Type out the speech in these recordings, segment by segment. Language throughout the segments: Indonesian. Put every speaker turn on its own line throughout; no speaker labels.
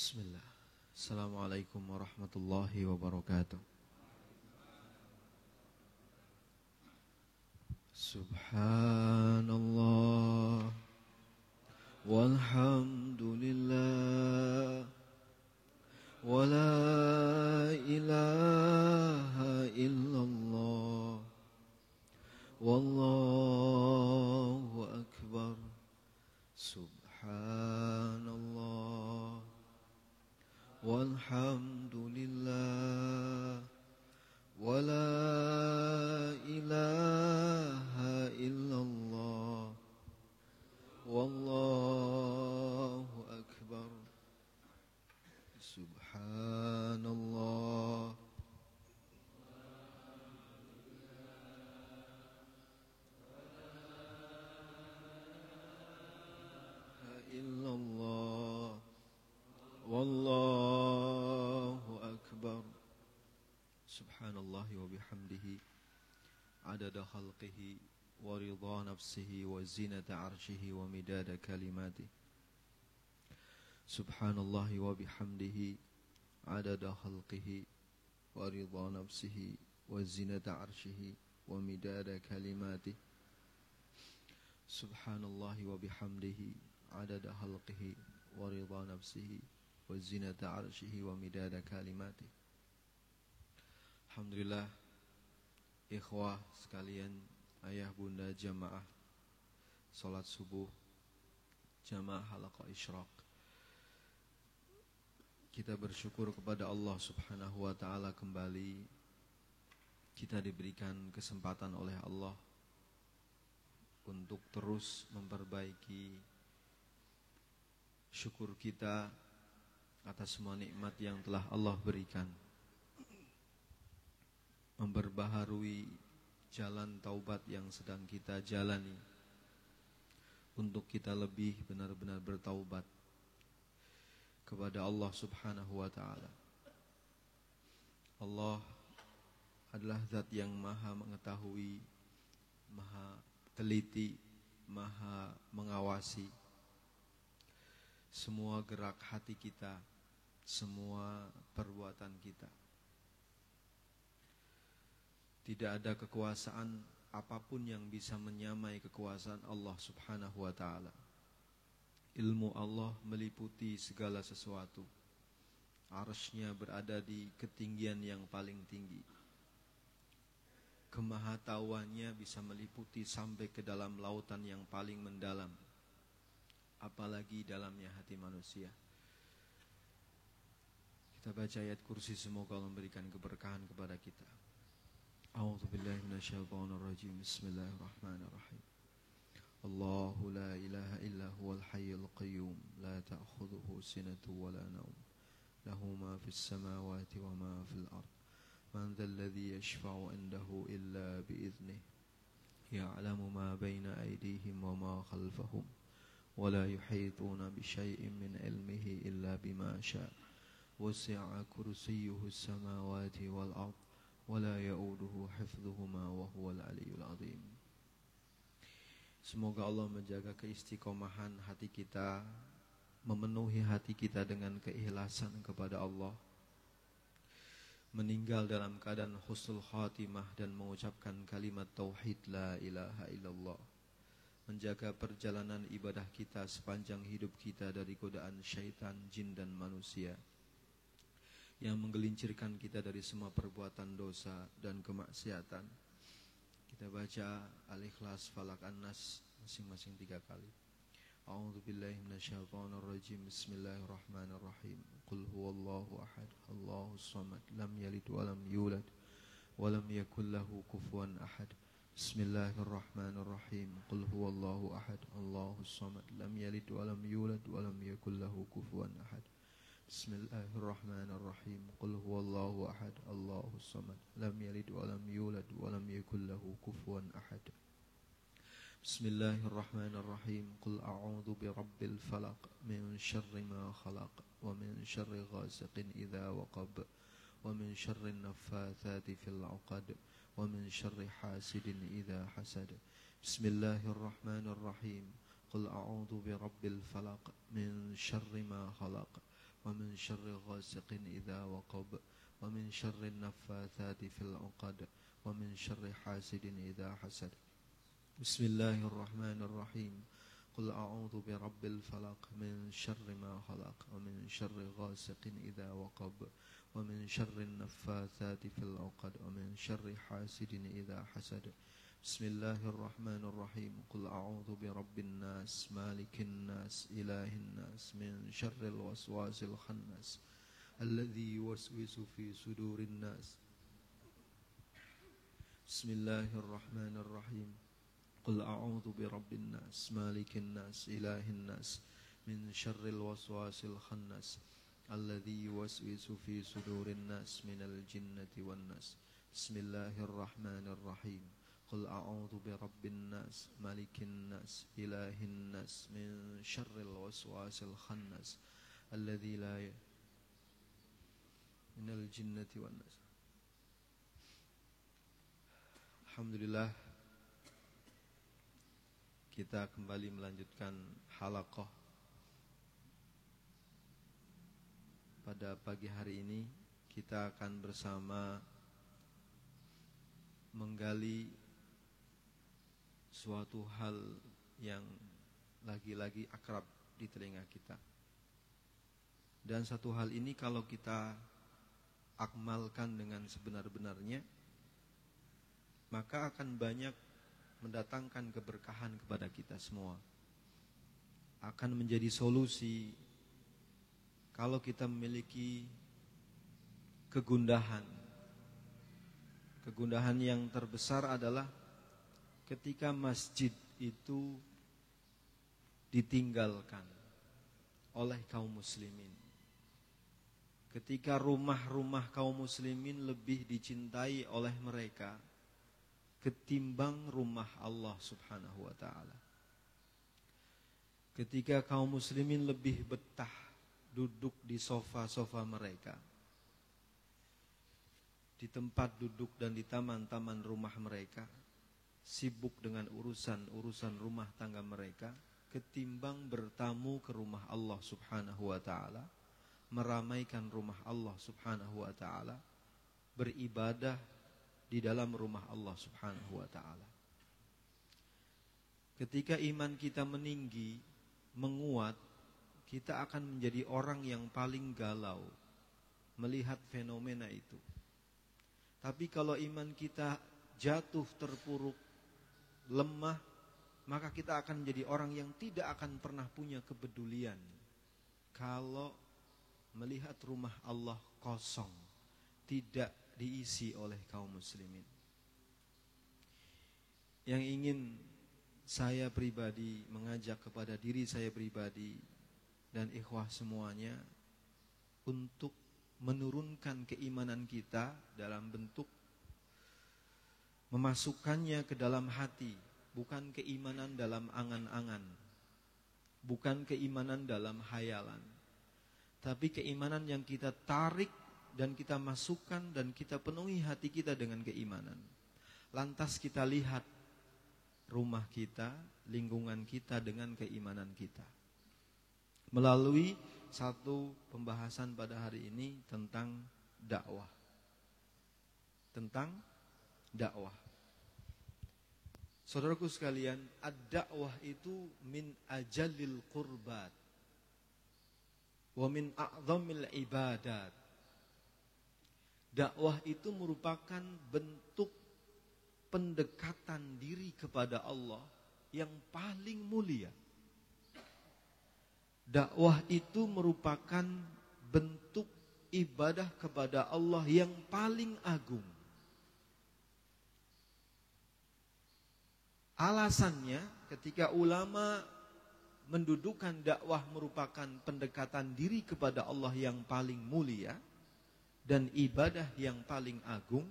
Bismillah. Assalamualaikum warahmatullahi wabarakatuh. Subhanallah walhamdulillah wa la ilaha illallah wallahu akbar. Subhanallah walhamdulillah wa la ilaha illallah wallahu akbar. Subhanallah illallah wallahu akbar. Subhanallahi wa bihamdihi adada khalqihi wa ridha nafsihi wa zinata arshihi wa midada kalimatihi. Subhanallahi wa bihamdihi adada khalqihi wa ridha nafsihi wa zinata arshihi wa midada kalimatihi. Subhanallahi wa bihamdihi adada khalqihi wa ridha nafsihi wa zinata arshihi wa midada kalimatihi. Alhamdulillah, ikhwah sekalian, ayah bunda jamaah salat subuh, jamaah halaqah isyraq. Kita bersyukur kepada Allah Subhanahu wa ta'ala, kembali kita diberikan kesempatan oleh Allah untuk terus memperbaiki syukur kita atas semua nikmat yang telah Allah berikan, memperbaharui jalan taubat yang sedang kita jalani untuk kita lebih benar-benar bertaubat kepada Allah Subhanahu wa ta'ala. Allah adalah zat yang maha mengetahui, maha teliti, maha mengawasi semua gerak hati kita, semua perbuatan kita. Tidak ada kekuasaan apapun yang bisa menyamai kekuasaan Allah Subhanahu wa ta'ala. Ilmu Allah meliputi segala sesuatu. Arsy-Nya berada di ketinggian yang paling tinggi. Kemahatauannya bisa meliputi sampai ke dalam lautan yang paling mendalam, apalagi dalamnya hati manusia. Kita baca ayat kursi, semoga Allah memberikan keberkahan kepada kita. A'udzu billahi minasyaitonir rajim. Bismillahirrahmanirrahim. Allahu la ilaha illa huwal hayyul qayyum la ta'khudhuhu sinatun wa la nawm lahu ma fis samawati wa ma fil ard man dhal ladzi yashfa'u 'indahu illa bi idhnihi ya'lamu ma bayna aydihim wa ma khalfahum wa la yuhituna bi syai'in min 'ilmihi illa bima syaa wasi'a kursiyyuhu as-samawati wal ard wala ya'uduhu hifdhuhuma wa huwal aliyyul azim. Semoga Allah menjaga keistiqomahan hati kita, memenuhi hati kita dengan keikhlasan kepada Allah, meninggal dalam keadaan husnul khatimah dan mengucapkan kalimat tauhid la ilaha illallah, menjaga perjalanan ibadah kita sepanjang hidup kita dari godaan syaitan, jin dan manusia yang menggelincirkan kita dari semua perbuatan dosa dan kemaksiatan. Kita baca Al-Ikhlas, Falaq, An-Nas masing-masing 3 kali. A'udzu billahi minasyaitonir rajim. Bismillahirrahmanirrahim. Qul huwallahu ahad, Allahus samad, lam yalid wa lam yulad wa lam yakul lahu kufuwan ahad. Bismillahirrahmanirrahim. Qul huwallahu ahad, Allahus samad, lam yalid wa lam yulad wa lam yakul lahu kufuwan ahad. Bismillahirrahmanirrahim. Qul huwallahu ahad, Allahus samad, lam yalid wa lam yulad wa lam yakul lahu kufuwan ahad. Bismillahirrahmanirrahim. Qul a'udzu birabbil falaq min syarri ma khalaq wa min syarri ghasiqin idza waqab wa min syarri naffatsati fil 'uqad wa min syarri hasidin idza hasad. Bismillahirrahmanirrahim. Qul a'udzu birabbil falaq min syarri ma khalaq ومن شر غاسق إذا وقب ومن شر النفاثات في العقد ومن شر حاسد إذا حسد. بسم الله الرحمن الرحيم. قل أعوذ برب الفلق من شر ما خلق ومن شر غاسق إذا وقب ومن شر النفاثات في العقد ومن شر حاسد إذا حسد. بسم الله الرحمن الرحيم. قل أعوذ برب الناس مالك الناس إله الناس من شر الوسواس الخناس الذي يوسوس في صدور الناس. بسم الله الرحمن الرحيم. قل أعوذ برب الناس مالك الناس إله الناس من شر الوسواس الخناس الذي يوسوس في صدور الناس من الجنة والناس. بسم الله الرحمن الرحيم. قل أعوذ برب الناس مالك الناس إله الناس من شر الوسواس الخناس الذي لا من الجنة والناس. Alhamdulillah, kita kembali melanjutkan halaqah pada pagi hari ini. Kita akan bersama menggali suatu hal yang lagi-lagi akrab di telinga kita. Dan satu hal ini kalau kita akmalkan dengan sebenar-benarnya, maka akan banyak mendatangkan keberkahan kepada kita semua. Akan menjadi solusi kalau kita memiliki kegundahan. Kegundahan yang terbesar adalah ketika masjid itu ditinggalkan oleh kaum muslimin. Ketika rumah-rumah kaum muslimin lebih dicintai oleh mereka ketimbang rumah Allah subhanahu wa ta'ala. Ketika kaum muslimin lebih betah duduk di sofa-sofa mereka, di tempat duduk dan di taman-taman rumah mereka, sibuk dengan urusan-urusan rumah tangga mereka, ketimbang bertamu ke rumah Allah subhanahu wa ta'ala, meramaikan rumah Allah subhanahu wa ta'ala, beribadah di dalam rumah Allah subhanahu wa ta'ala. Ketika iman kita meninggi, menguat, kita akan menjadi orang yang paling galau melihat fenomena itu. Tapi kalau iman kita jatuh, terpuruk, lemah, maka kita akan menjadi orang yang tidak akan pernah punya kepedulian kalau melihat rumah Allah kosong, tidak diisi oleh kaum muslimin. Yang ingin saya pribadi mengajak kepada diri saya pribadi dan ikhwah semuanya untuk menurunkan keimanan kita dalam bentuk memasukkannya ke dalam hati, bukan keimanan dalam angan-angan, bukan keimanan dalam hayalan, tapi keimanan yang kita tarik dan kita masukkan dan kita penuhi hati kita dengan keimanan. Lantas kita lihat rumah kita, lingkungan kita dengan keimanan kita. Melalui satu pembahasan pada hari ini tentang dakwah. Tentang dakwah. Saudaraku sekalian, ad-dakwah itu min ajalil qurbat wa min a'zamil ibadat. Dakwah itu merupakan bentuk pendekatan diri kepada Allah yang paling mulia. Dakwah itu merupakan bentuk ibadah kepada Allah yang paling agung. Alasannya ketika ulama mendudukan dakwah merupakan pendekatan diri kepada Allah yang paling mulia dan ibadah yang paling agung,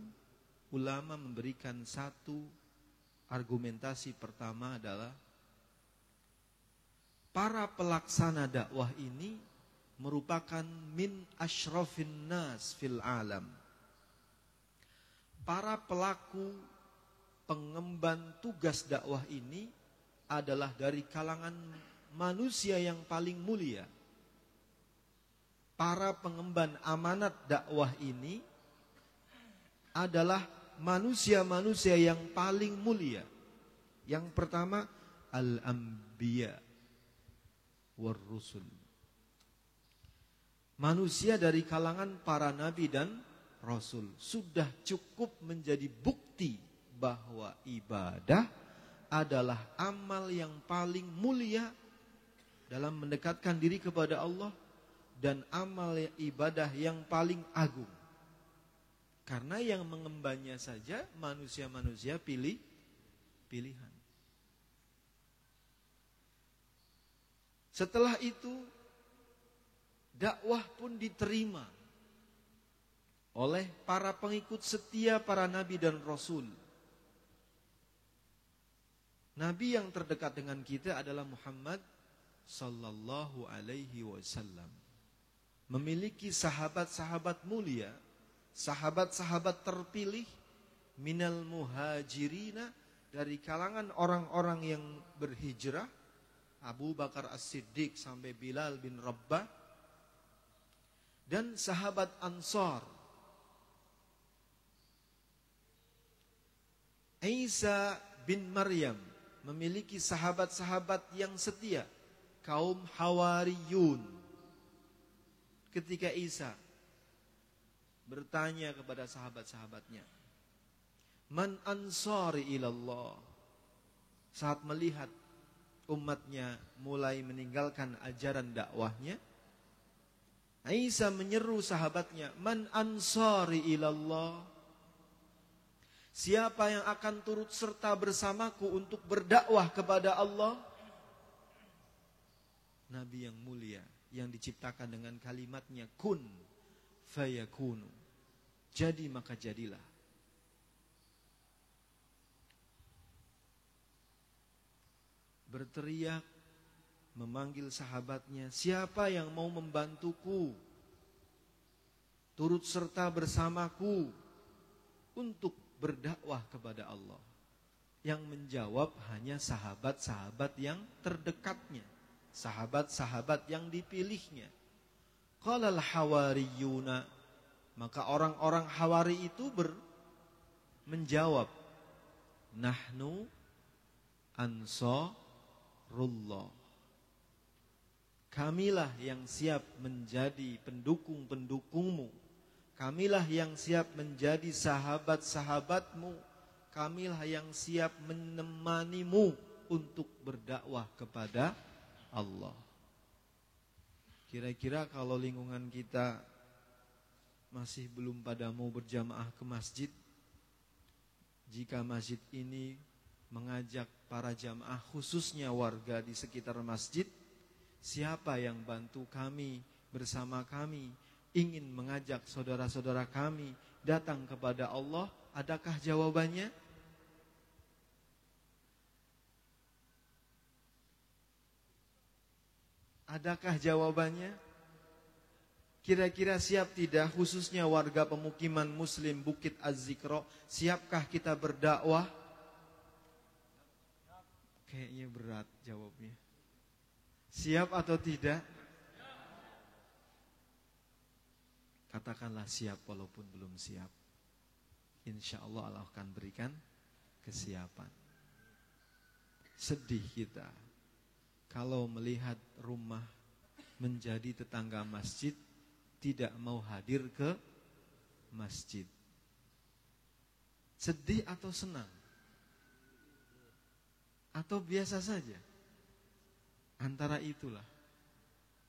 ulama memberikan satu argumentasi. Pertama adalah para pelaksana dakwah ini merupakan min asyrafin nas fil alam. Para pelaku pengemban tugas dakwah ini adalah dari kalangan manusia yang paling mulia. para pengemban amanat dakwah ini adalah manusia-manusia yang paling mulia. Yang pertama, al-anbiya war rusul. Manusia dari kalangan para nabi dan rasul sudah cukup menjadi bukti bahwa ibadah adalah amal yang paling mulia dalam mendekatkan diri kepada Allah dan amal ibadah yang paling agung. Karena yang mengembannya saja manusia-manusia pilihan. Setelah itu dakwah pun diterima oleh para pengikut setia para nabi dan rasul. Nabi yang terdekat dengan kita adalah Muhammad sallallahu alaihi wasallam. Memiliki sahabat-sahabat mulia, sahabat-sahabat terpilih minal muhajirina, dari kalangan orang-orang yang berhijrah, Abu Bakar As-Siddiq sampai Bilal bin Rabah, dan sahabat Ansar, Isa bin Maryam, memiliki sahabat-sahabat yang setia, kaum Hawariyun. Ketika Isa bertanya kepada sahabat-sahabatnya, Man ansari ilallah, saat melihat umatnya mulai meninggalkan ajaran dakwahnya, Isa menyeru sahabatnya, Man ansari ilallah, siapa yang akan turut serta bersamaku untuk berdakwah kepada Allah? Nabi yang mulia yang diciptakan dengan kalimatnya kun fayakunu, jadi maka jadilah. Berteriak, memanggil sahabatnya, siapa yang mau membantuku, turut serta bersamaku untuk berdakwah kepada Allah? Yang menjawab hanya sahabat-sahabat yang terdekatnya, sahabat-sahabat yang dipilihnya. Qalal hawariyuna, maka orang-orang Hawari itu menjawab, Nahnu ansarullah, kamilah yang siap menjadi pendukung-pendukungmu, kamilah yang siap menjadi sahabat-sahabatmu, kamilah yang siap menemanimu untuk berdakwah kepada Allah. Kira-kira kalau lingkungan kita masih belum pada mau berjamaah ke masjid, jika masjid ini mengajak para jamaah, khususnya warga di sekitar masjid, siapa yang bantu kami bersama kami ingin mengajak saudara-saudara kami datang kepada Allah? Adakah jawabannya? Adakah jawabannya? Kira-kira siap tidak, khususnya warga pemukiman muslim Bukit Az-Zikro, siapkah kita berdakwah? Kayaknya berat jawabnya. Siap atau tidak? Katakanlah siap walaupun belum siap. Insya Allah Allah akan berikan kesiapan. Sedih kita kalau melihat rumah menjadi tetangga masjid tidak mau hadir ke masjid. Sedih atau senang? Atau biasa saja? Antara itulah.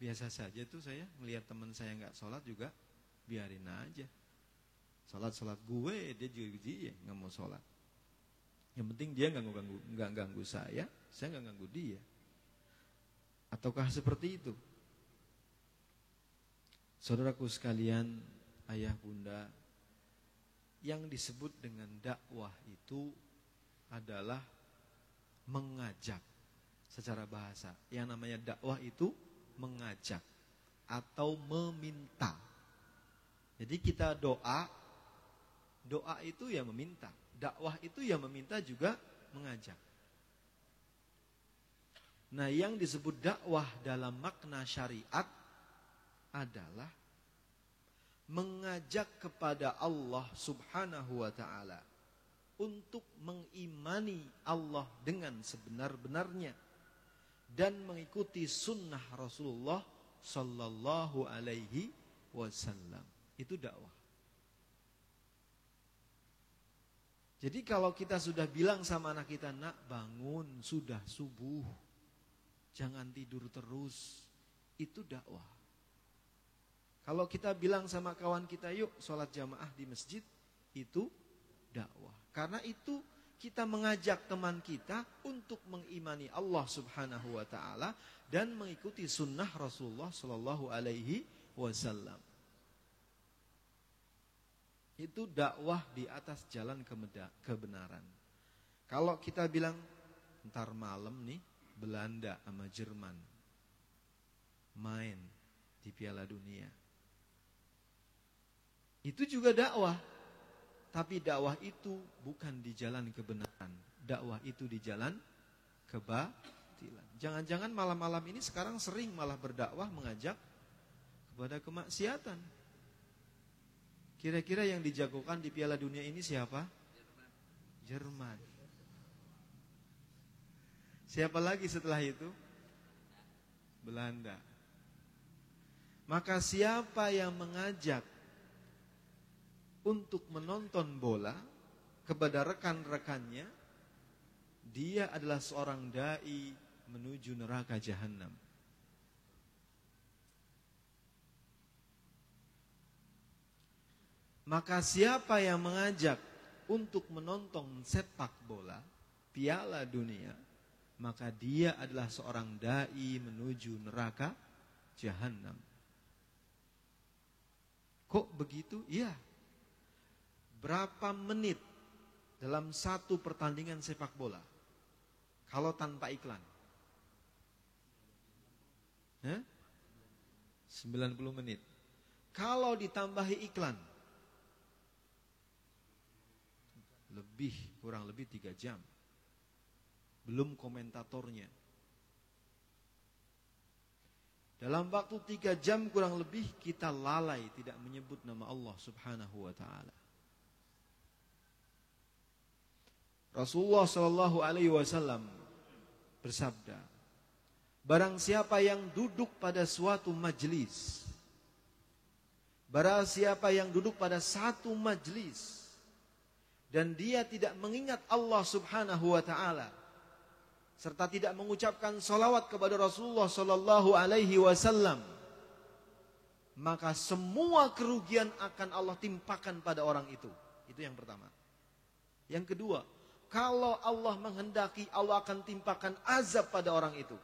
Biasa saja tuh saya melihat teman saya gak sholat juga, biarin aja. Sholat gue, dia juga gak mau sholat. Yang penting dia gak ganggu saya gak ganggu dia. Ataukah seperti itu? Saudaraku sekalian, ayah bunda, yang disebut dengan dakwah itu adalah mengajak secara bahasa. Yang namanya dakwah itu mengajak atau meminta. Jadi kita doa itu ya meminta, dakwah itu ya meminta juga mengajak. Nah, yang disebut dakwah dalam makna syariat adalah mengajak kepada Allah Subhanahu wa ta'ala untuk mengimani Allah dengan sebenar-benarnya dan mengikuti sunnah Rasulullah sallallahu alaihi wasallam. Itu dakwah. Jadi kalau kita sudah bilang sama anak kita, nak bangun, sudah subuh, jangan tidur terus, itu dakwah. Kalau kita bilang sama kawan kita, yuk sholat jamaah di masjid, itu dakwah. Karena itu kita mengajak teman kita untuk mengimani Allah Subhanahu wa ta'ala dan mengikuti sunnah Rasulullah sallallahu alaihi wasallam. Itu dakwah di atas jalan kebenaran. Kalau kita bilang, ntar malam nih Belanda sama Jerman main di Piala Dunia, itu juga dakwah. Tapi dakwah itu bukan di jalan kebenaran. Dakwah itu di jalan kebatilan. Jangan-jangan malam-malam ini sekarang sering malah berdakwah mengajak kepada kemaksiatan. Kira-kira yang dijagokan di Piala Dunia ini siapa? Jerman. Siapa lagi setelah itu? Belanda. Maka siapa yang mengajak untuk menonton bola kepada rekan-rekannya, dia adalah seorang dai menuju neraka jahanam. Maka siapa yang mengajak untuk menonton sepak bola Piala Dunia, maka dia adalah seorang dai menuju neraka jahanam. Kok begitu? Iya. Berapa menit dalam satu pertandingan sepak bola kalau tanpa iklan? 90 menit. Kalau ditambahi iklan, kurang lebih 3 jam. Belum komentatornya. Dalam waktu 3 jam kurang lebih kita lalai tidak menyebut nama Allah Subhanahu wa ta'ala. Rasulullah sallallahu alaihi wasallam bersabda, barang siapa yang duduk pada suatu majelis, barang siapa yang duduk pada satu majelis dan dia tidak mengingat Allah Subhanahu wa ta'ala serta tidak mengucapkan salawat kepada Rasulullah sallallahu alaihi wasallam, maka semua kerugian akan Allah timpakan pada orang itu. Itu yang pertama. Yang kedua, kalau Allah menghendaki, Allah akan timpakan azab pada orang itu.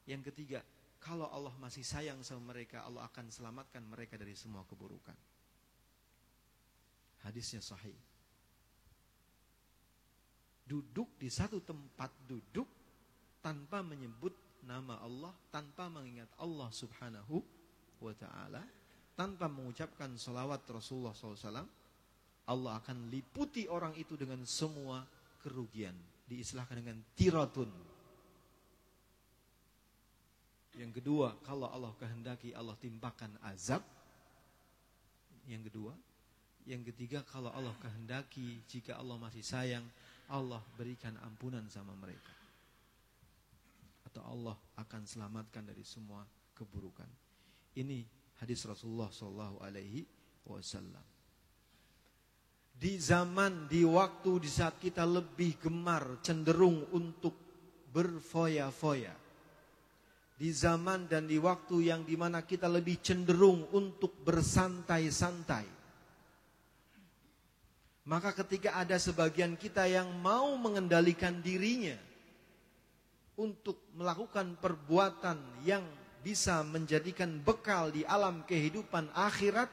Yang ketiga, kalau Allah masih sayang sama mereka, Allah akan selamatkan mereka dari semua keburukan. Hadisnya sahih. Duduk di satu tempat duduk tanpa menyebut nama Allah, tanpa mengingat Allah Subhanahu wa ta'ala, tanpa mengucapkan salawat Rasulullah SAW, Allah akan liputi orang itu dengan semua kerugian. Diistilahkan dengan tiratun. Yang kedua, kalau Allah kehendaki, Allah timpakan azab. Yang kedua. Yang ketiga, kalau Allah kehendaki, jika Allah masih sayang, Allah berikan ampunan sama mereka. Atau Allah akan selamatkan dari semua keburukan. Ini hadis Rasulullah SAW. Di zaman, di waktu, di saat kita lebih gemar, cenderung untuk berfoya-foya. Di zaman dan di waktu yang dimana kita lebih cenderung untuk bersantai-santai. Maka ketika ada sebagian kita yang mau mengendalikan dirinya untuk melakukan perbuatan yang bisa menjadikan bekal di alam kehidupan akhirat,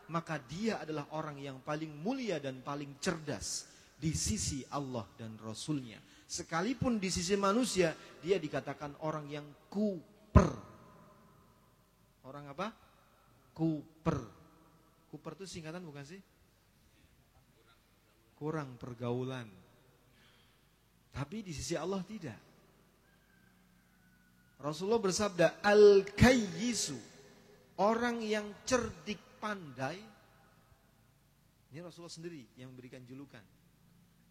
maka dia adalah orang yang paling mulia dan paling cerdas di sisi Allah dan Rasulnya. Sekalipun di sisi manusia, dia dikatakan orang yang kuper. Orang apa? Kuper. Kuper itu singkatan bukan sih? Kurang pergaulan. Tapi di sisi Allah tidak. Rasulullah bersabda, al-kayyisu, Orang yang cerdik pandai, ini Rasulullah sendiri yang memberikan julukan.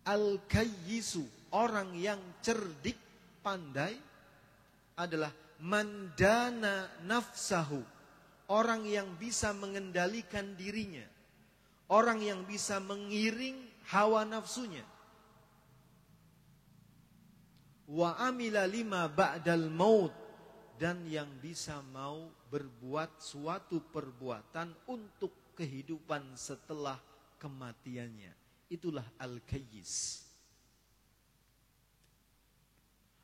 Al-kayyisu, orang yang cerdik pandai adalah mandana nafsahu, orang yang bisa mengendalikan dirinya, orang yang bisa mengiring hawa nafsunya. Wa amila lima ba'dal maut, dan yang bisa mau berbuat suatu perbuatan untuk kehidupan setelah kematiannya. Itulah al-kayyis.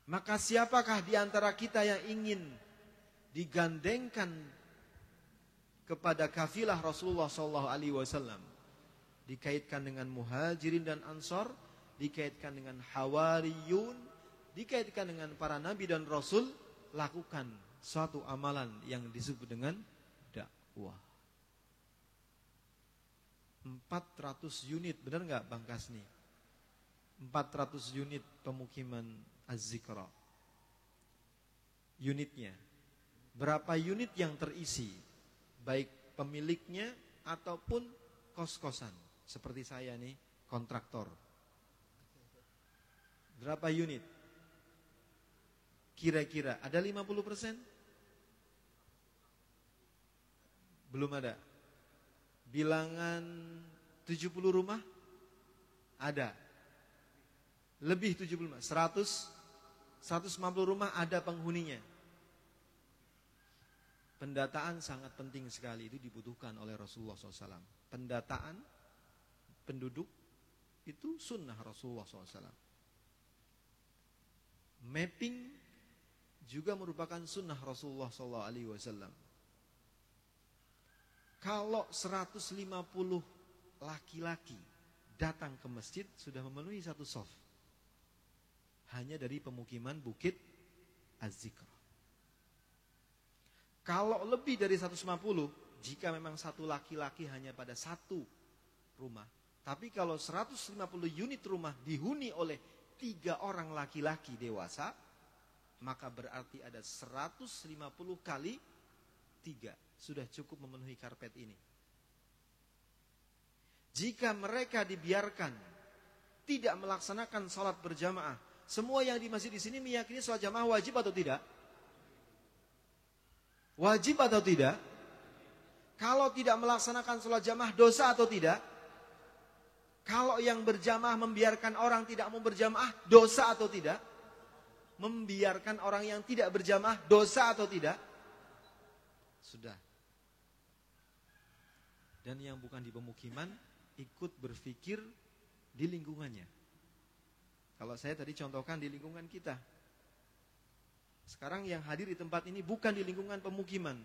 Maka siapakah di antara kita yang ingin digandengkan kepada kafilah Rasulullah SAW, dikaitkan dengan muhajirin dan ansor, dikaitkan dengan hawariyun, dikaitkan dengan para nabi dan rasul, lakukan suatu amalan yang disebut dengan dakwah. 400 unit, benar nggak Bang Kasni? 400 unit pemukiman Az-Zikra. Unitnya, berapa unit yang terisi? Baik pemiliknya ataupun kos-kosan. Seperti saya nih, kontraktor. Berapa unit? Kira-kira ada 50%? Belum ada. Bilangan 70 rumah? Ada. Lebih 75, 150 rumah ada penghuninya. Pendataan sangat penting sekali, itu dibutuhkan oleh Rasulullah SAW. Pendataan penduduk itu sunnah Rasulullah SAW. Mapping juga merupakan sunnah Rasulullah SAW. Kalau 150 laki-laki datang ke masjid sudah memenuhi satu shaf. Hanya dari pemukiman Bukit Az-Zikra. Kalau lebih dari 150, jika memang satu laki-laki hanya pada satu rumah. Tapi kalau 150 unit rumah dihuni oleh 3 orang laki-laki dewasa, maka berarti ada 150 kali 3. Sudah cukup memenuhi karpet ini. Jika mereka dibiarkan tidak melaksanakan sholat berjamaah, semua yang di masjid di sini meyakini sholat jamaah wajib atau tidak? Wajib atau tidak? Kalau tidak melaksanakan sholat jamaah dosa atau tidak? Kalau yang berjamaah membiarkan orang tidak mau berjamaah dosa atau tidak? Membiarkan orang yang tidak berjamaah dosa atau tidak? Sudah. Dan yang bukan di pemukiman ikut berpikir di lingkungannya. Kalau saya tadi contohkan di lingkungan kita. Sekarang yang hadir di tempat ini bukan di lingkungan pemukiman.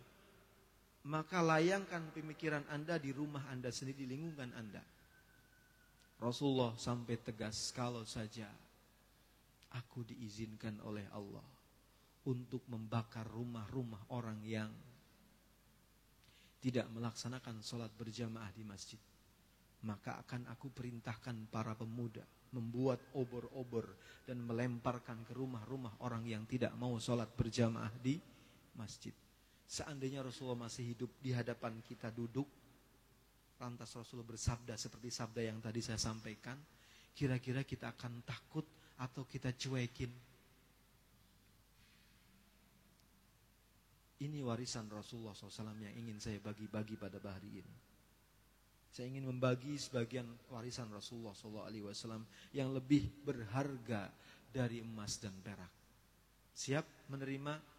Maka layangkan pemikiran Anda di rumah Anda sendiri, di lingkungan Anda. Rasulullah sampai tegas, kalau saja aku diizinkan oleh Allah untuk membakar rumah-rumah orang yang tidak melaksanakan sholat berjamaah di masjid, maka akan aku perintahkan para pemuda membuat obor-obor dan melemparkan ke rumah-rumah orang yang tidak mau sholat berjamaah di masjid. Seandainya Rasulullah masih hidup di hadapan kita duduk, lantas Rasulullah bersabda seperti sabda yang tadi saya sampaikan, kira-kira kita akan takut atau kita cuekin? Ini warisan Rasulullah SAW yang ingin saya bagi-bagi pada hari ini. Saya ingin membagi sebagian warisan Rasulullah SAW yang lebih berharga dari emas dan perak. Siap menerima?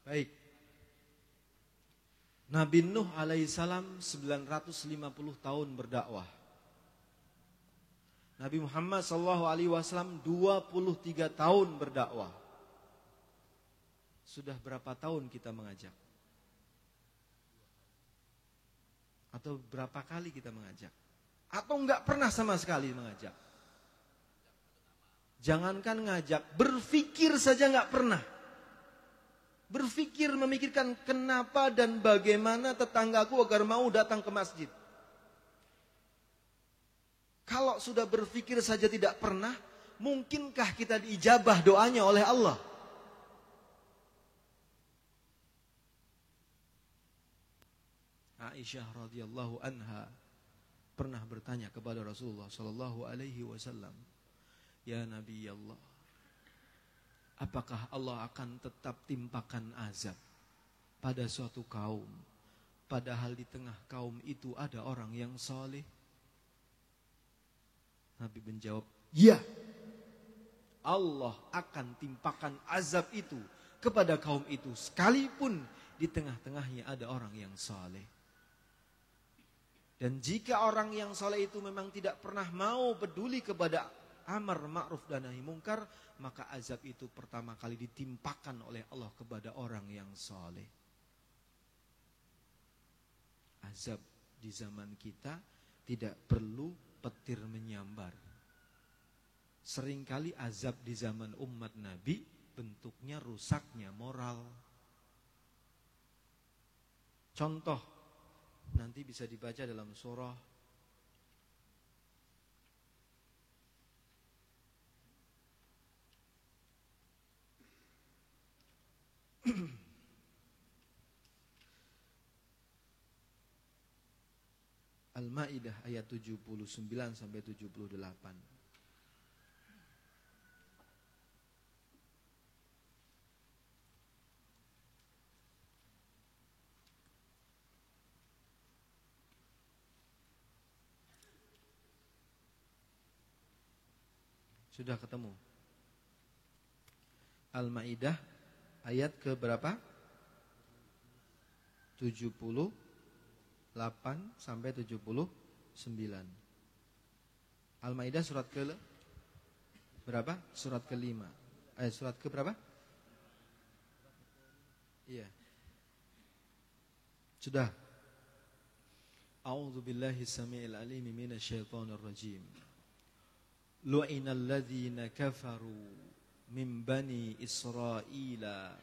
Baik. Nabi Nuh alaihissalam 950 tahun berdakwah. Nabi Muhammad sallallahu alaihi wasallam 23 tahun berdakwah. Sudah berapa tahun kita mengajak? Atau berapa kali kita mengajak? Atau enggak pernah sama sekali mengajak? Jangankan ngajak, berpikir saja enggak pernah. Berpikir, memikirkan kenapa dan bagaimana tetanggaku agar mau datang ke masjid. Kalau sudah berpikir saja tidak pernah, mungkinkah kita diijabah doanya oleh Allah? Aisyah radhiyallahu anha pernah bertanya kepada Rasulullah sallallahu alaihi wasallam, "Ya Nabi Allah, apakah Allah akan tetap timpakan azab pada suatu kaum, padahal di tengah kaum itu ada orang yang saleh?" Nabi menjawab, "Ya, Allah akan timpakan azab itu kepada kaum itu, sekalipun di tengah-tengahnya ada orang yang saleh." Dan jika orang yang saleh itu memang tidak pernah mau peduli kepada amar ma'ruf dan nahi mungkar, maka azab itu pertama kali ditimpakan oleh Allah kepada orang yang saleh. Azab di zaman kita tidak perlu petir menyambar. Seringkali azab di zaman umat Nabi bentuknya rusaknya moral. Contoh nanti bisa dibaca dalam surah Al-Maidah ayat 79 sampai 78. Sudah ketemu? Al-Maidah ayat ke berapa? 78 sampai 79. Al-Maidah surat ke berapa? Surat ke-5. Surat ke berapa? Iya. Sudah. A'udzu billahi samii'il 'aliim minasyaitonir rajim. Lu'ina alladhina kafaru min bani Israila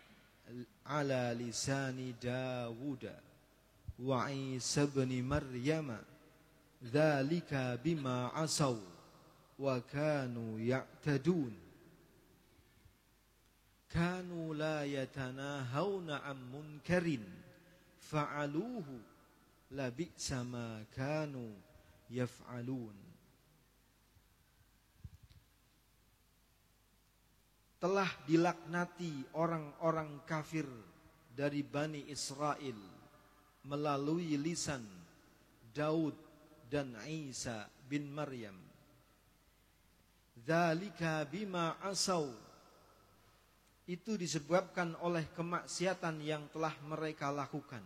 ala lisani Dawud wa Isa ibn Maryam dzalika bima asaw wa kanu ya'tadun kanu la yatanahawna 'an munkarin fa'aluhu labi'sa ma kanu yaf'alun. Telah dilaknati orang-orang kafir dari Bani Israel melalui lisan Daud dan Isa bin Maryam. Dzalika bima asaw, itu disebabkan oleh kemaksiatan yang telah mereka lakukan.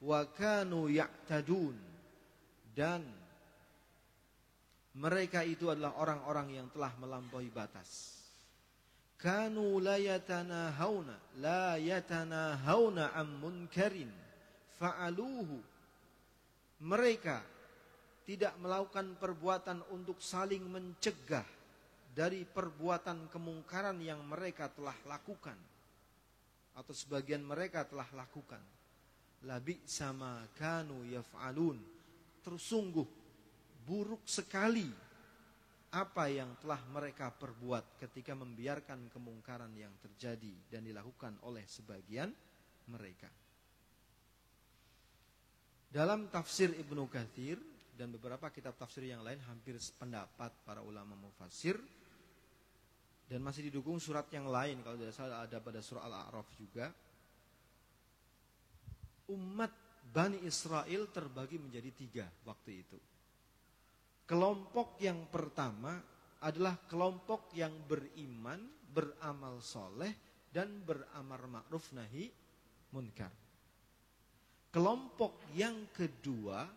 Wa kanu ya'tadun, dan mereka itu adalah orang-orang yang telah melampaui batas. Kanu la yatanahawna am munkarin fa'aluhu, mereka tidak melakukan perbuatan untuk saling mencegah dari perbuatan kemungkaran yang mereka telah lakukan atau sebagian mereka telah lakukan. Labi sama kanu yaf'alun, tersungguh buruk sekali apa yang telah mereka perbuat ketika membiarkan kemungkaran yang terjadi dan dilakukan oleh sebagian mereka. Dalam tafsir Ibnu Katsir dan beberapa kitab tafsir yang lain hampir sependapat para ulama mufassir, dan masih didukung surat yang lain, kalau tidak salah ada pada surah Al-A'raf juga. Umat Bani Israel terbagi menjadi 3 waktu itu. Kelompok yang pertama adalah kelompok yang beriman, beramal soleh, dan beramar ma'ruf nahi munkar. Kelompok yang kedua,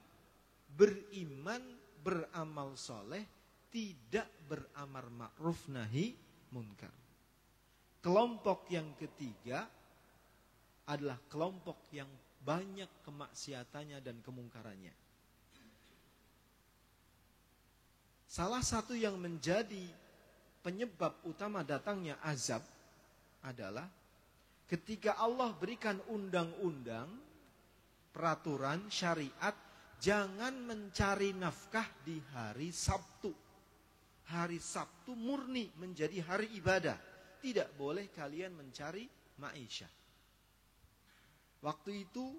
beriman, beramal soleh, tidak beramar ma'ruf nahi munkar. Kelompok yang ketiga adalah kelompok yang banyak kemaksiatannya dan kemungkarannya. Salah satu yang menjadi penyebab utama datangnya azab adalah ketika Allah berikan undang-undang, peraturan, syariat, jangan mencari nafkah di hari Sabtu. Hari Sabtu murni menjadi hari ibadah. Tidak boleh kalian mencari ma'isyah. Waktu itu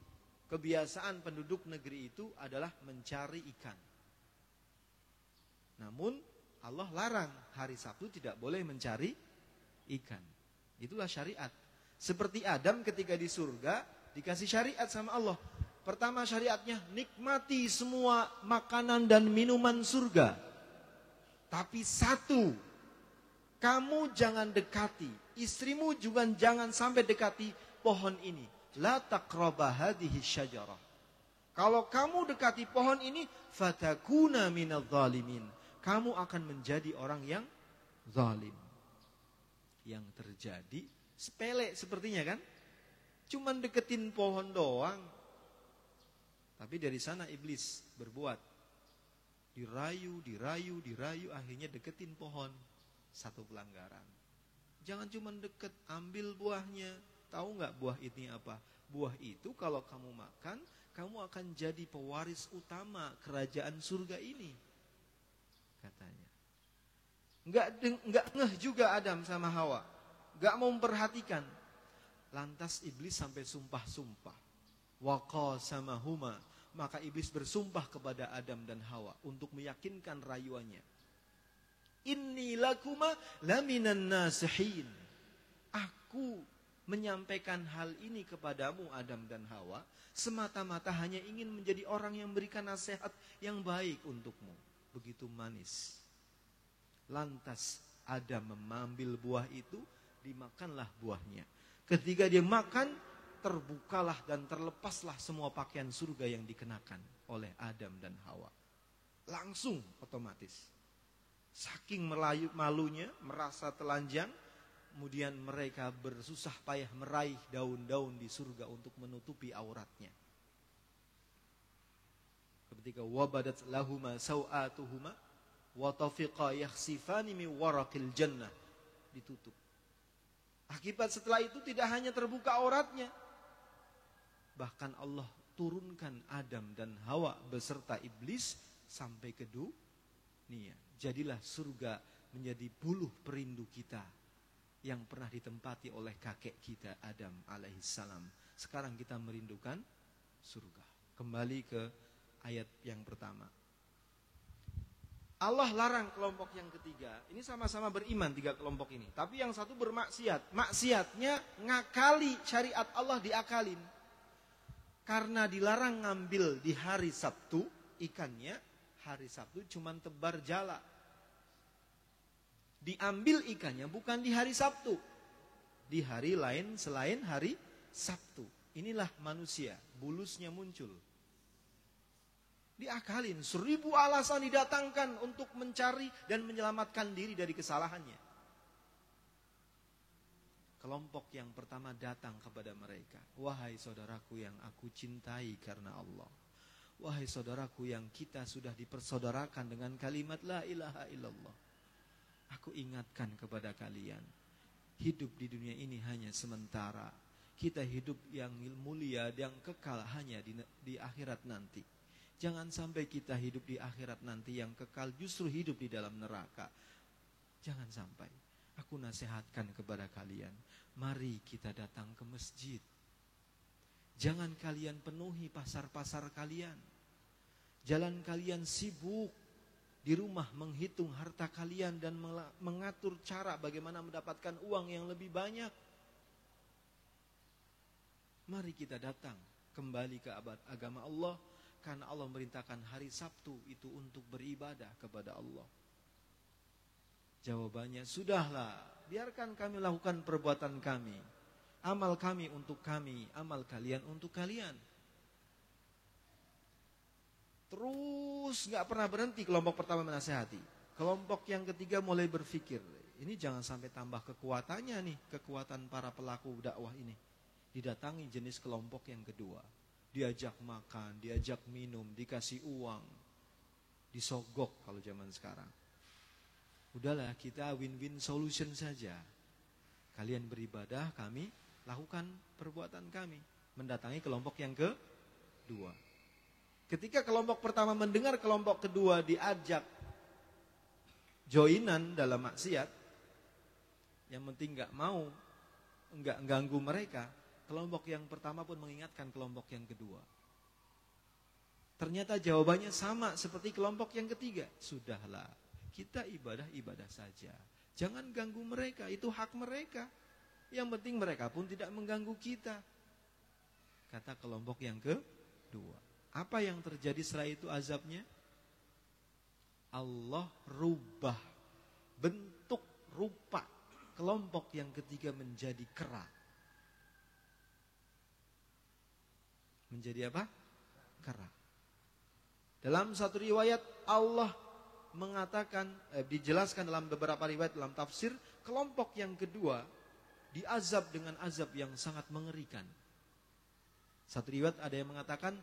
kebiasaan penduduk negeri itu adalah mencari ikan. Namun Allah larang, hari Sabtu tidak boleh mencari ikan. Itulah syariat. Seperti Adam ketika di surga dikasih syariat sama Allah. Pertama syariatnya, nikmati semua makanan dan minuman surga. Tapi satu, kamu jangan dekati, istrimu juga jangan sampai dekati pohon ini. La taqraba hadhihi syajarah. Kalau kamu dekati pohon ini, fatakuna minadh dhalimin. Kamu akan menjadi orang yang zalim. Yang terjadi sepele sepertinya kan? Cuman deketin pohon doang. Tapi dari sana iblis berbuat. Dirayu, akhirnya deketin pohon. Satu pelanggaran. Jangan cuma deket, ambil buahnya. Tahu nggak buah ini apa? Buah itu kalau kamu makan, kamu akan jadi pewaris utama kerajaan surga ini. Katanya. Enggak ngeh juga Adam sama Hawa. Enggak mau memperhatikan. Lantas iblis sampai sumpah-sumpah. Wa qasamahuma, maka iblis bersumpah kepada Adam dan Hawa untuk meyakinkan rayuannya. Inni lakuma laminan nasihin. Aku menyampaikan hal ini kepadamu Adam dan Hawa semata-mata hanya ingin menjadi orang yang memberikan nasihat yang baik untukmu. Begitu manis. Lantas Adam mengambil buah itu, dimakanlah buahnya. Ketika dia makan, terbukalah dan terlepaslah semua pakaian surga yang dikenakan oleh Adam dan Hawa. Langsung otomatis. Saking malunya, merasa telanjang, kemudian mereka bersusah payah meraih daun-daun di surga untuk menutupi auratnya. Ketika wabadat lahuma sawatuhuma wa tafiqa yakhsifani min waraqil jannah, ditutup. Akibat setelah itu tidak hanya terbuka auratnya, bahkan Allah turunkan Adam dan Hawa beserta iblis sampai ke dunia. Jadilah surga menjadi buluh perindu kita yang pernah ditempati oleh kakek kita Adam alaihissalam. Sekarang kita merindukan surga. Kembali ke ayat yang pertama. Allah larang kelompok yang ketiga. Ini sama-sama beriman tiga kelompok ini. Tapi yang satu bermaksiat. Maksiatnya ngakali syariat Allah diakalin. Karena dilarang ngambil di hari Sabtu ikannya. Hari Sabtu cuman tebar jala. Diambil ikannya bukan di hari Sabtu. Di hari lain selain hari Sabtu. Inilah manusia. Bulusnya muncul. Diakalin, 1000 alasan didatangkan untuk mencari dan menyelamatkan diri dari kesalahannya. Kelompok yang pertama datang kepada mereka. Wahai saudaraku yang aku cintai karena Allah. Wahai saudaraku yang kita sudah dipersaudarakan dengan kalimat la ilaha illallah. Aku ingatkan kepada kalian. Hidup di dunia ini hanya sementara. Kita hidup yang mulia, yang kekal hanya di akhirat nanti. Jangan sampai kita hidup di akhirat nanti yang kekal justru hidup di dalam neraka. Jangan sampai. Aku nasihatkan kepada kalian. Mari kita datang ke masjid. Jangan kalian penuhi pasar-pasar kalian. Jalan kalian sibuk. Di rumah menghitung harta kalian dan mengatur cara bagaimana mendapatkan uang yang lebih banyak. Mari kita datang kembali ke agama Allah. Karena Allah merintahkan hari Sabtu itu untuk beribadah kepada Allah. Jawabannya, sudahlah, biarkan kami lakukan perbuatan kami. Amal kami untuk kami, amal kalian untuk kalian. Terus nggak pernah berhenti kelompok pertama menasehati. Kelompok yang ketiga mulai berpikir, ini jangan sampai tambah kekuatannya nih, kekuatan para pelaku dakwah ini. Didatangi jenis kelompok yang kedua. Diajak makan, diajak minum, dikasih uang, disogok kalau zaman sekarang. Udahlah, kita win-win solution saja. Kalian beribadah, kami lakukan perbuatan kami. Mendatangi kelompok yang kedua. Ketika kelompok pertama mendengar kelompok kedua diajak joinan dalam maksiat, yang penting nggak mau, nggak ganggu mereka, kelompok yang pertama pun mengingatkan kelompok yang kedua. Ternyata jawabannya sama seperti kelompok yang ketiga. Sudahlah, kita ibadah saja. Jangan ganggu mereka, itu hak mereka. Yang penting mereka pun tidak mengganggu kita. Kata kelompok yang kedua. Apa yang terjadi setelah itu azabnya? Allah rubah bentuk rupa kelompok yang ketiga menjadi kera. Menjadi apa? Kera. Dalam satu riwayat Allah mengatakan, dijelaskan dalam beberapa riwayat dalam tafsir, kelompok yang kedua diazab dengan azab yang sangat mengerikan. Satu riwayat ada yang mengatakan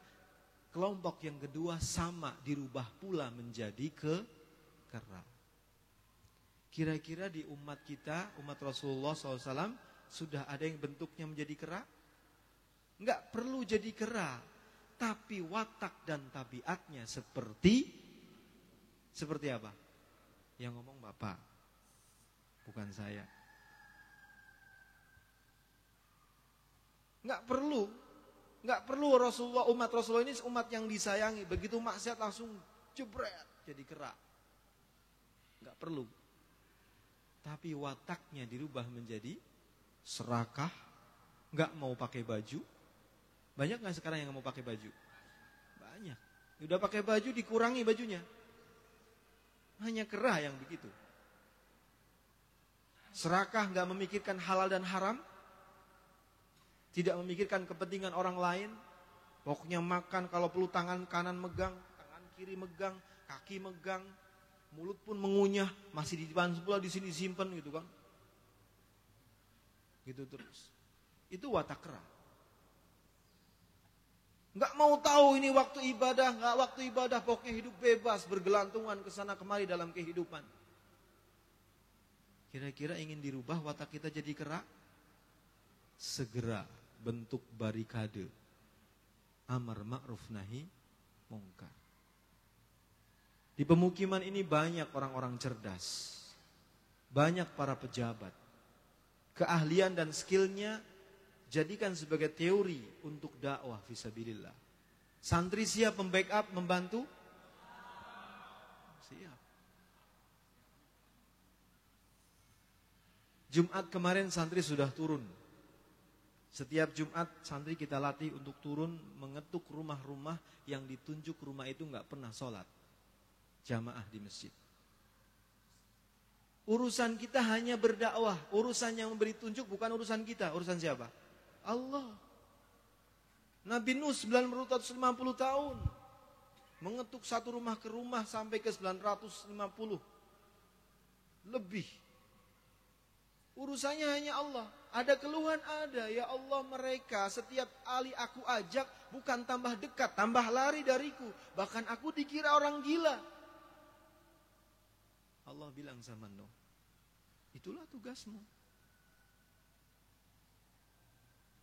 kelompok yang kedua sama dirubah pula menjadi kera. Kira-kira di umat kita, umat Rasulullah SAW, sudah ada yang bentuknya menjadi kera? Enggak perlu jadi kera, tapi watak dan tabiatnya seperti apa? Yang ngomong Bapak, bukan saya. Enggak perlu Rasulullah, umat Rasulullah ini umat yang disayangi. Begitu maksiat langsung jebret jadi kera. Enggak perlu. Tapi wataknya dirubah menjadi serakah, enggak mau pakai baju. Banyak enggak sekarang yang mau pakai baju? Banyak. Udah pakai baju dikurangi bajunya. Hanya kera yang begitu. Serakah, enggak memikirkan halal dan haram. Tidak memikirkan kepentingan orang lain. Pokoknya makan, kalau perlu tangan kanan megang, tangan kiri megang, kaki megang, mulut pun mengunyah, masih di depan sebelah di sini simpen gitu kan. Gitu terus. Itu watak kera. Enggak mau tahu ini waktu ibadah, enggak waktu ibadah, pokoknya hidup bebas, bergelantungan ke sana kemari dalam kehidupan. Kira-kira ingin dirubah watak kita jadi kera? Segera bentuk barikade, amar ma'ruf nahi mungkar. Di pemukiman ini banyak orang-orang cerdas, banyak para pejabat. Keahlian dan skillnya jadikan sebagai teori untuk dakwah fisabilillah. Santri siap membackup, membantu? Siap. Jumat kemarin santri sudah turun. Setiap Jumat santri kita latih untuk turun mengetuk rumah-rumah yang ditunjuk rumah itu nggak pernah sholat jamaah di masjid. Urusan kita hanya berdakwah. Urusan yang memberi tunjuk bukan urusan kita. Urusan siapa? Allah. Nabi Nuh 950 tahun mengetuk satu rumah ke rumah sampai ke 950 lebih. Urusannya hanya Allah. Ada keluhan ada. Ya Allah, mereka setiap kali aku ajak bukan tambah dekat, tambah lari dariku. Bahkan aku dikira orang gila. Allah bilang sama Nuh, itulah tugasmu.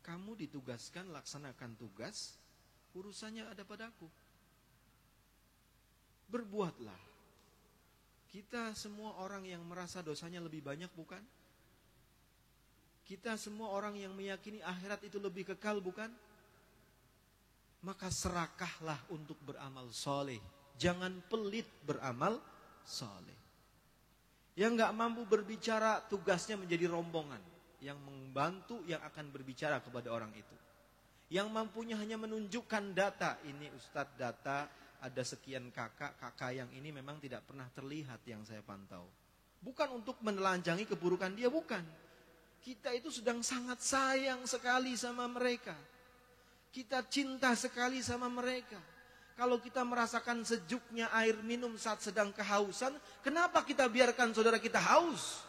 Kamu ditugaskan laksanakan tugas, urusannya ada padaku. Berbuatlah. Kita semua orang yang merasa dosanya lebih banyak bukan? Kita semua orang yang meyakini akhirat itu lebih kekal bukan? Maka serakahlah untuk beramal soleh. Jangan pelit beramal soleh. Yang gak mampu berbicara tugasnya menjadi rombongan. Yang membantu yang akan berbicara kepada orang itu. Yang mampunya hanya menunjukkan data. Ini Ustadz data ada sekian kakak yang ini memang tidak pernah terlihat yang saya pantau. Bukan untuk menelanjangi keburukan dia, bukan. Kita itu sedang sangat sayang sekali sama mereka. Kita cinta sekali sama mereka. Kalau kita merasakan sejuknya air minum saat sedang kehausan, kenapa kita biarkan saudara kita haus?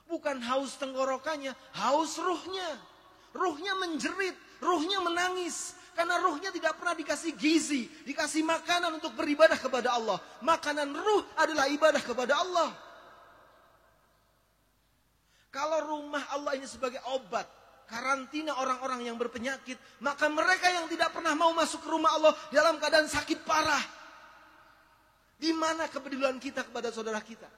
Bukan haus tenggorokannya, haus ruhnya. Ruhnya menjerit, ruhnya menangis. Karena ruhnya tidak pernah dikasih gizi, dikasih makanan untuk beribadah kepada Allah. Makanan ruh adalah ibadah kepada Allah. Kalau rumah Allah ini sebagai obat, karantina orang-orang yang berpenyakit, maka mereka yang tidak pernah mau masuk ke rumah Allah dalam keadaan sakit parah. Di mana kepedulian kita kepada saudara kita?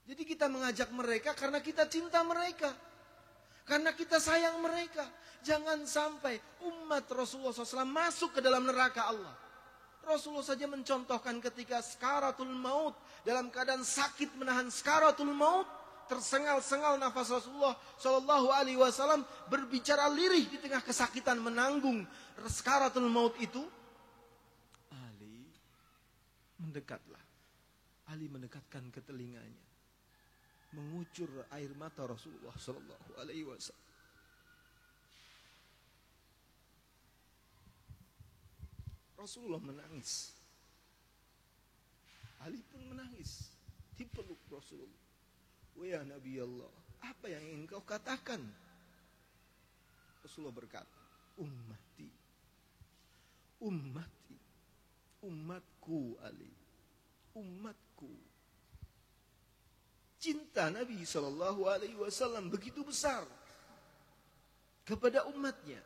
Jadi kita mengajak mereka karena kita cinta mereka. Karena kita sayang mereka. Jangan sampai umat Rasulullah SAW masuk ke dalam neraka Allah. Rasulullah saja mencontohkan ketika sakaratul maut, dalam keadaan sakit menahan sakaratul maut, tersengal-sengal nafas Rasulullah Shallallahu Alaihi Wasallam, berbicara lirih di tengah kesakitan menanggung sakaratul maut itu. Ali mendekatlah. Ali mendekatkan ke telinganya, mengucur air mata Rasulullah Shallallahu Alaihi Wasallam. Rasulullah menangis. Ali pun menangis. Dipeluk Rasulullah. Wahai Nabi Allah, apa yang ingin kau katakan? Rasulullah berkata, ummati, ummati, umatku Ali, umatku. Cinta Nabi SAW begitu besar kepada umatnya.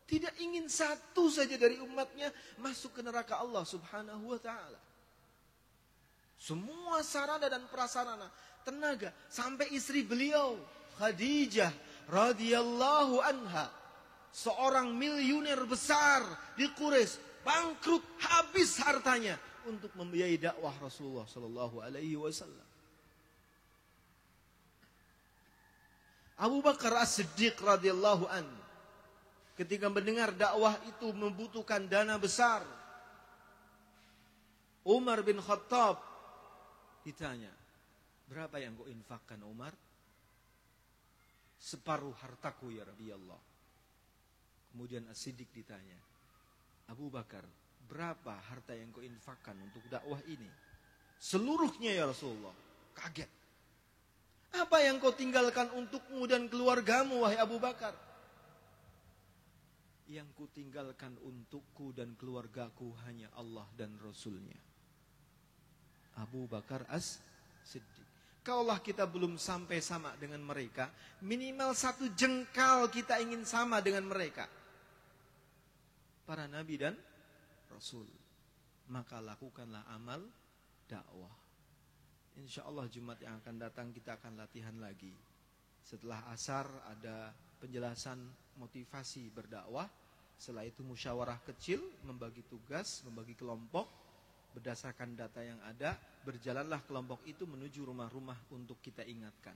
Tidak ingin satu saja dari umatnya masuk ke neraka Allah Subhanahu wa ta'ala. Semua sarana dan prasarana, tenaga, sampai istri beliau Khadijah radhiyallahu anha, seorang miliuner besar di Quraisy, bangkrut, habis hartanya untuk membiayai dakwah Rasulullah sallallahu alaihi wasallam. Abu Bakar As-Siddiq radhiyallahu anhu, ketika mendengar dakwah itu membutuhkan dana besar, Umar bin Khattab ditanya, berapa yang kau infakkan Umar? Separuh hartaku ya Rabbi Allah. Kemudian As-Siddiq ditanya, Abu Bakar, berapa harta yang kau infakkan untuk dakwah ini? Seluruhnya ya Rasulullah. Kaget. Apa yang kau tinggalkan untukmu dan keluargamu wahai Abu Bakar? Yang ku tinggalkan untukku dan keluargaku hanya Allah dan Rasulnya. Abu Bakar As-Siddiq. Kalaulah kita belum sampai sama dengan mereka, minimal satu jengkal kita ingin sama dengan mereka, para nabi dan rasul, maka lakukanlah amal dakwah. Insya Allah Jumat yang akan datang kita akan latihan lagi. Setelah asar ada penjelasan motivasi berdakwah. Setelah itu musyawarah kecil, membagi tugas, membagi kelompok. Berdasarkan data yang ada, berjalanlah kelompok itu menuju rumah-rumah untuk kita ingatkan.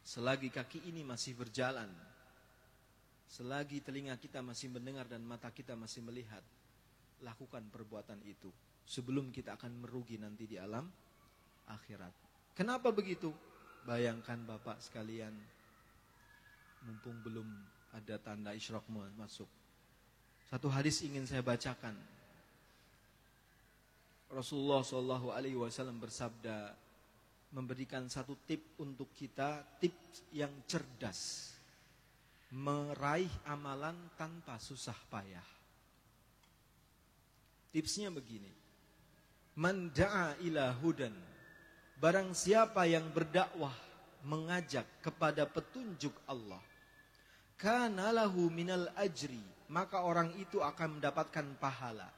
Selagi kaki ini masih berjalan, selagi telinga kita masih mendengar dan mata kita masih melihat, lakukan perbuatan itu sebelum kita akan merugi nanti di alam akhirat. Kenapa begitu? Bayangkan Bapak sekalian, mumpung belum ada tanda isyraq masuk, satu hadis ingin saya bacakan. Rasulullah SAW bersabda, memberikan satu tip untuk kita, tips yang cerdas, meraih amalan tanpa susah payah. Tipsnya begini, man da'a ila hudan, barang siapa yang berdakwah mengajak kepada petunjuk Allah, kana lahu minal ajri, maka orang itu akan mendapatkan pahala,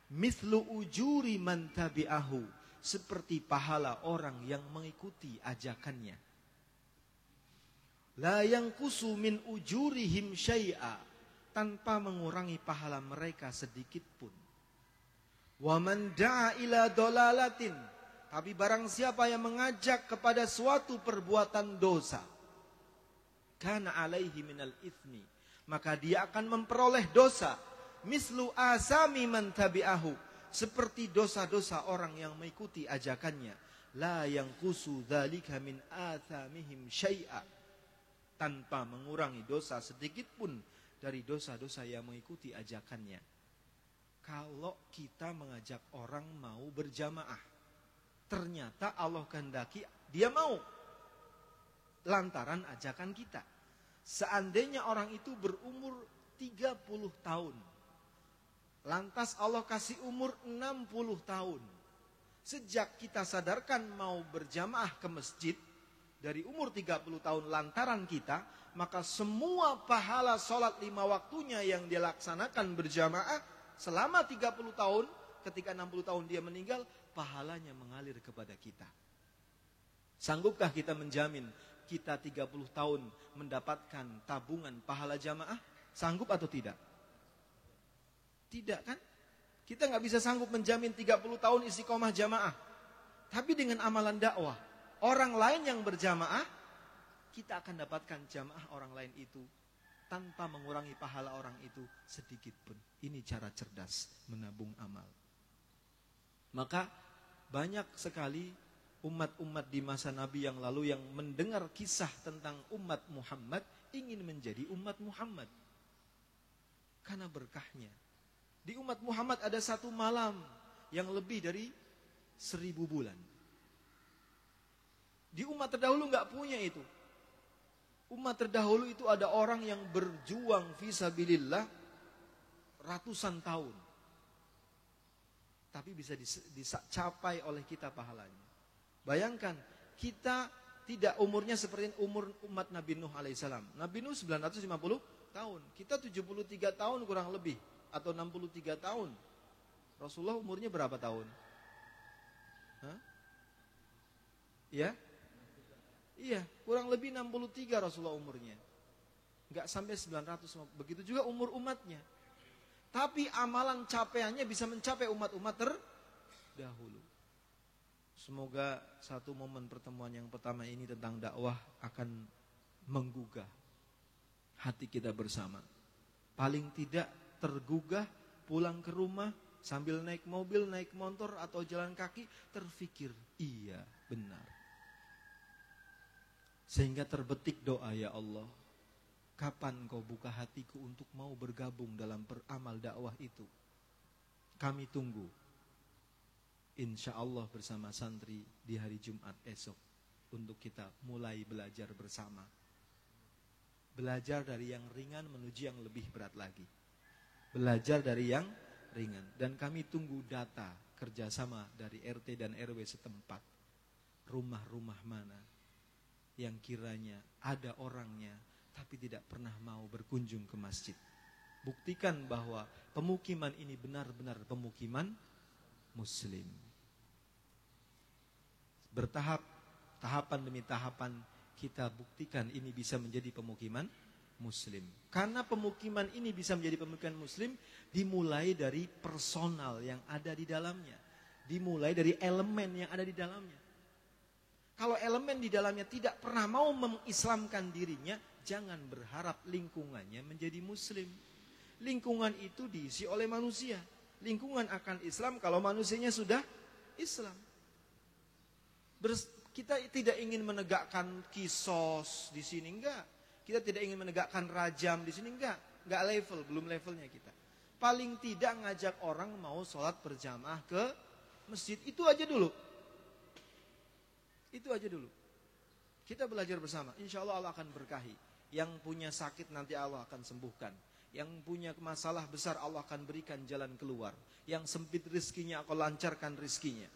mithlu ujuri man tabi'ahu, seperti pahala orang yang mengikuti ajakannya. La yanqusu min ujurihim syai'a, tanpa mengurangi pahala mereka sedikit pun. Wa man da'a ila dolalatin, tapi barang siapa yang mengajak kepada suatu perbuatan dosa, kana alaihi minal ithmi, maka dia akan memperoleh dosa, mislu asami man tabi'ahu, seperti dosa-dosa orang yang mengikuti ajakannya. La yanqusu dzalika min athamihim syai'a, tanpa mengurangi dosa sedikit pun dari dosa-dosa yang mengikuti ajakannya. Kalau kita mengajak orang mau berjamaah, ternyata Allah kehendaki dia mau, lantaran ajakan kita. Seandainya orang itu berumur 30 tahun, lantas Allah kasih umur 60 tahun. Sejak kita sadarkan mau berjamaah ke masjid, dari umur 30 tahun lantaran kita, maka semua pahala sholat 5 waktunya yang dia laksanakan berjamaah selama 30 tahun, ketika 60 tahun dia meninggal, pahalanya mengalir kepada kita. Sanggupkah kita menjamin kita 30 tahun mendapatkan tabungan pahala jamaah? Sanggup atau tidak? Tidak kan? Kita nggak bisa sanggup menjamin 30 tahun istiqomah jamaah. Tapi dengan amalan dakwah, orang lain yang berjamaah, kita akan dapatkan jamaah orang lain itu tanpa mengurangi pahala orang itu sedikit pun. Ini cara cerdas menabung amal. Maka banyak sekali umat-umat di masa Nabi yang lalu yang mendengar kisah tentang umat Muhammad ingin menjadi umat Muhammad. Karena berkahnya. Di umat Muhammad ada satu malam yang lebih dari 1000 bulan. Di umat terdahulu nggak punya itu. Umat terdahulu itu ada orang yang berjuang fisabilillah ratusan tahun. Tapi bisa dicapai oleh kita pahalanya. Bayangkan, kita tidak umurnya seperti umur umat Nabi Nuh alaihissalam. Nabi Nuh 950 tahun. Kita 73 tahun kurang lebih. Atau 63 tahun. Rasulullah umurnya berapa tahun? Hah? Ya? Iya, kurang lebih 63 Rasulullah umurnya. Enggak sampai 900. Begitu juga umur umatnya. Tapi amalan capaiannya bisa mencapai umat-umat terdahulu. Semoga satu momen pertemuan yang pertama ini tentang dakwah akan menggugah hati kita bersama. Paling tidak tergugah pulang ke rumah sambil naik mobil, naik motor atau jalan kaki terfikir, iya benar. Sehingga terbetik doa, ya Allah, kapan kau buka hatiku untuk mau bergabung dalam beramal dakwah itu? Kami tunggu. Insya Allah bersama santri di hari Jumat esok untuk kita mulai belajar bersama. Belajar dari yang ringan menuju yang lebih berat lagi. Belajar dari yang ringan. Dan kami tunggu data kerjasama dari RT dan RW setempat. Rumah-rumah mana yang kiranya ada orangnya tapi tidak pernah mau berkunjung ke masjid. Buktikan bahwa pemukiman ini benar-benar pemukiman Muslim. Bertahap, tahapan demi tahapan kita buktikan ini bisa menjadi pemukiman Muslim. Karena pemukiman ini bisa menjadi pemukiman Muslim dimulai dari personal yang ada di dalamnya. Dimulai dari elemen yang ada di dalamnya. Kalau elemen di dalamnya tidak pernah mau mengislamkan dirinya, jangan berharap lingkungannya menjadi Muslim. Lingkungan itu diisi oleh manusia. Lingkungan akan Islam kalau manusianya sudah Islam. Kita tidak ingin menegakkan kisos di sini, enggak. Kita tidak ingin menegakkan rajam di sini, enggak level, belum levelnya kita. Paling tidak ngajak orang mau sholat berjamaah ke masjid, itu aja dulu. Itu aja dulu. Kita belajar bersama, insya Allah Allah akan berkahi. Yang punya sakit nanti Allah akan sembuhkan. Yang punya masalah besar Allah akan berikan jalan keluar. Yang sempit rizkinya akan lancarkan rizkinya.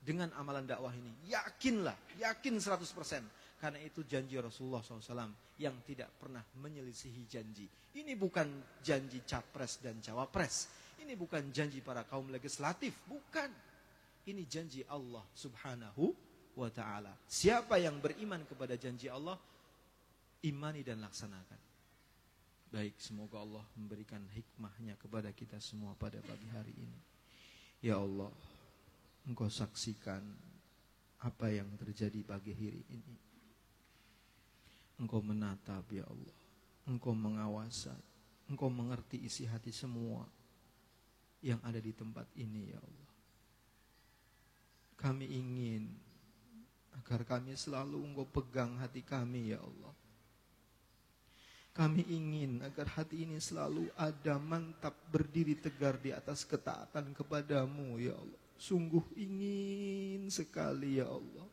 Dengan amalan dakwah ini, yakinlah, yakin 100%. Karena itu janji Rasulullah SAW yang tidak pernah menyelisihi janji. Ini bukan janji capres dan cawapres. Ini bukan janji para kaum legislatif, bukan. Ini janji Allah Subhanahu wa ta'ala. Siapa yang beriman kepada janji Allah, imani dan laksanakan. Baik, semoga Allah memberikan hikmahnya kepada kita semua pada pagi hari ini. Ya Allah, Engkau saksikan apa yang terjadi pagi hari ini. Engkau menatap, ya Allah. Engkau mengawasi, Engkau mengerti isi hati semua yang ada di tempat ini, ya Allah. Kami ingin agar kami selalu Engkau pegang hati kami, ya Allah. Kami ingin agar hati ini selalu ada, mantap, berdiri tegar di atas ketaatan kepadamu ya Allah. Sungguh ingin sekali ya Allah,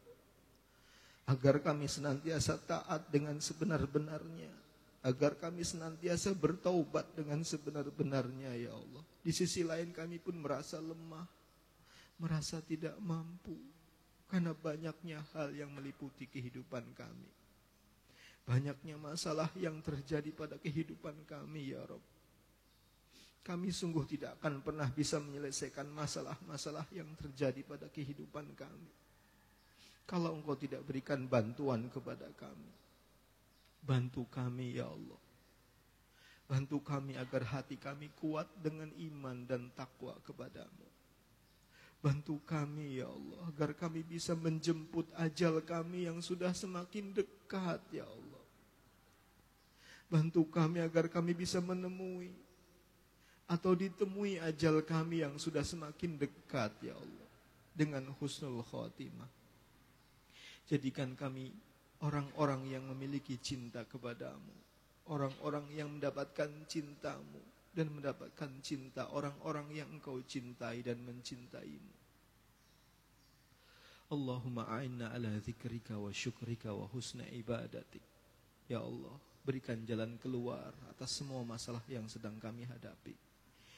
agar kami senantiasa taat dengan sebenar-benarnya, agar kami senantiasa bertaubat dengan sebenar-benarnya ya Allah. Di sisi lain kami pun merasa lemah, merasa tidak mampu, karena banyaknya hal yang meliputi kehidupan kami. Banyaknya masalah yang terjadi pada kehidupan kami ya Rabb. Kami sungguh tidak akan pernah bisa menyelesaikan masalah-masalah yang terjadi pada kehidupan kami kalau Engkau tidak berikan bantuan kepada kami. Bantu kami ya Allah. Bantu kami agar hati kami kuat dengan iman dan takwa kepadamu. Bantu kami ya Allah, agar kami bisa menjemput ajal kami yang sudah semakin dekat ya Allah. Bantu kami agar kami bisa menemui atau ditemui ajal kami yang sudah semakin dekat ya Allah, dengan husnul khotimah. Jadikan kami orang-orang yang memiliki cinta kepadamu, orang-orang yang mendapatkan cintamu dan mendapatkan cinta orang-orang yang Engkau cintai dan mencintaimu. Allahumma a'inna ala dzikrika wa syukrika wa husna ibadatik. Ya Allah, berikan jalan keluar atas semua masalah yang sedang kami hadapi.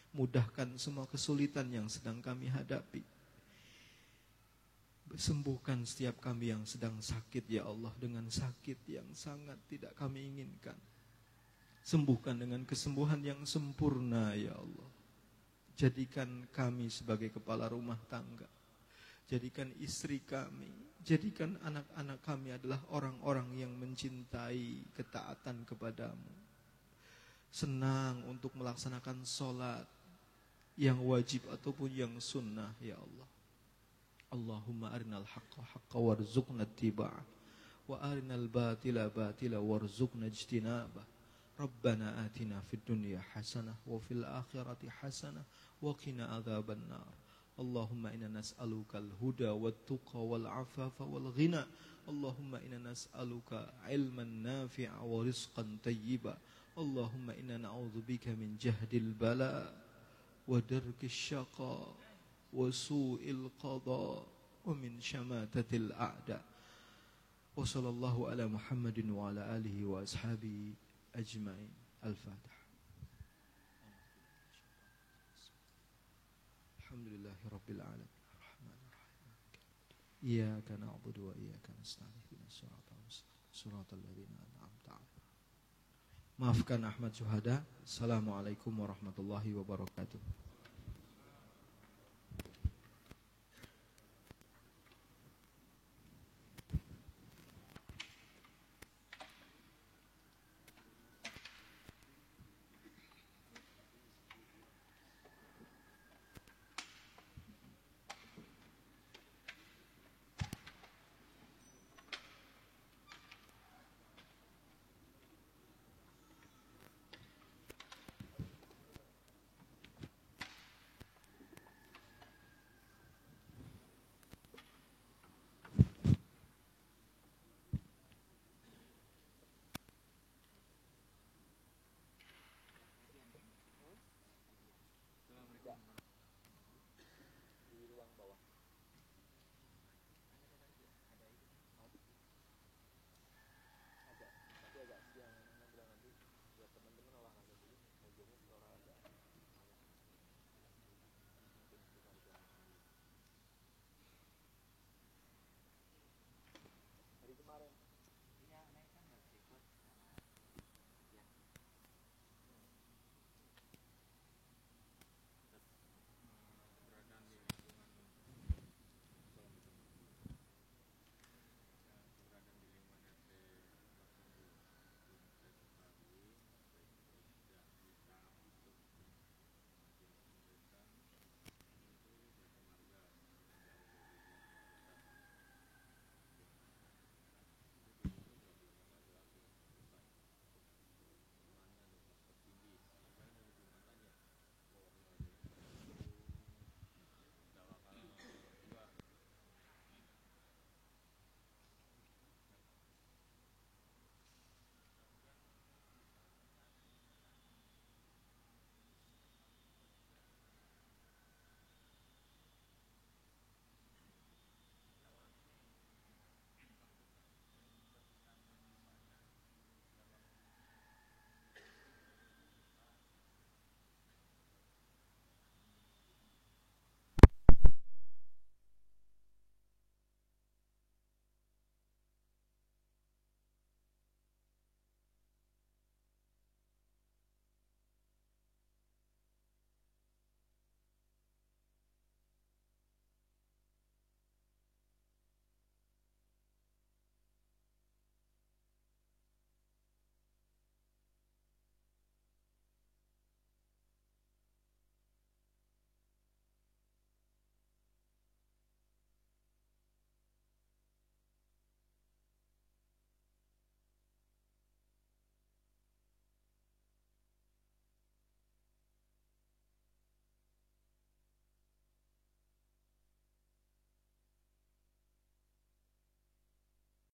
Mudahkan semua kesulitan yang sedang kami hadapi. Sembuhkan setiap kami yang sedang sakit ya Allah, dengan sakit yang sangat tidak kami inginkan. Sembuhkan dengan kesembuhan yang sempurna ya Allah. Jadikan kami sebagai kepala rumah tangga. Jadikan istri kami, jadikan anak-anak kami adalah orang-orang yang mencintai ketaatan kepadamu. Senang untuk melaksanakan sholat yang wajib ataupun yang sunnah ya Allah. Allahumma arinal haqqa haqqa warzuqna ittiba'ah, wa arinal batila batila warzuqna ijtinabah. Rabbana atina fid dunya hasanah wa fil akhirati hasanah wa qina adzaban nar. Allahumma inna nas'aluka al-huda wat-tuqa wal-afafa wal-ghina. Allahumma inna nas'aluka ilman nafi'a wa rizqan tayyiba. Allahumma inna na'udzubika min jahdil bala wa darkis syaqa wa su'il qada wa min syamatatil a'da. Wa sallallahu ala Muhammadin wa ala alihi wa ashabihi ajma'in. Al-Fatihah. Alhamdulillahi rabbil alamin. Ar-Rahmanir Rahim. Iyyaka na'budu wa iyyaka nasta'in. Ihdinas siratal mustaqim. Shiratal ladzina an'amta 'alaihim. Maafkan Ahmad Syuhada. Assalamualaikum warahmatullahi wabarakatuh.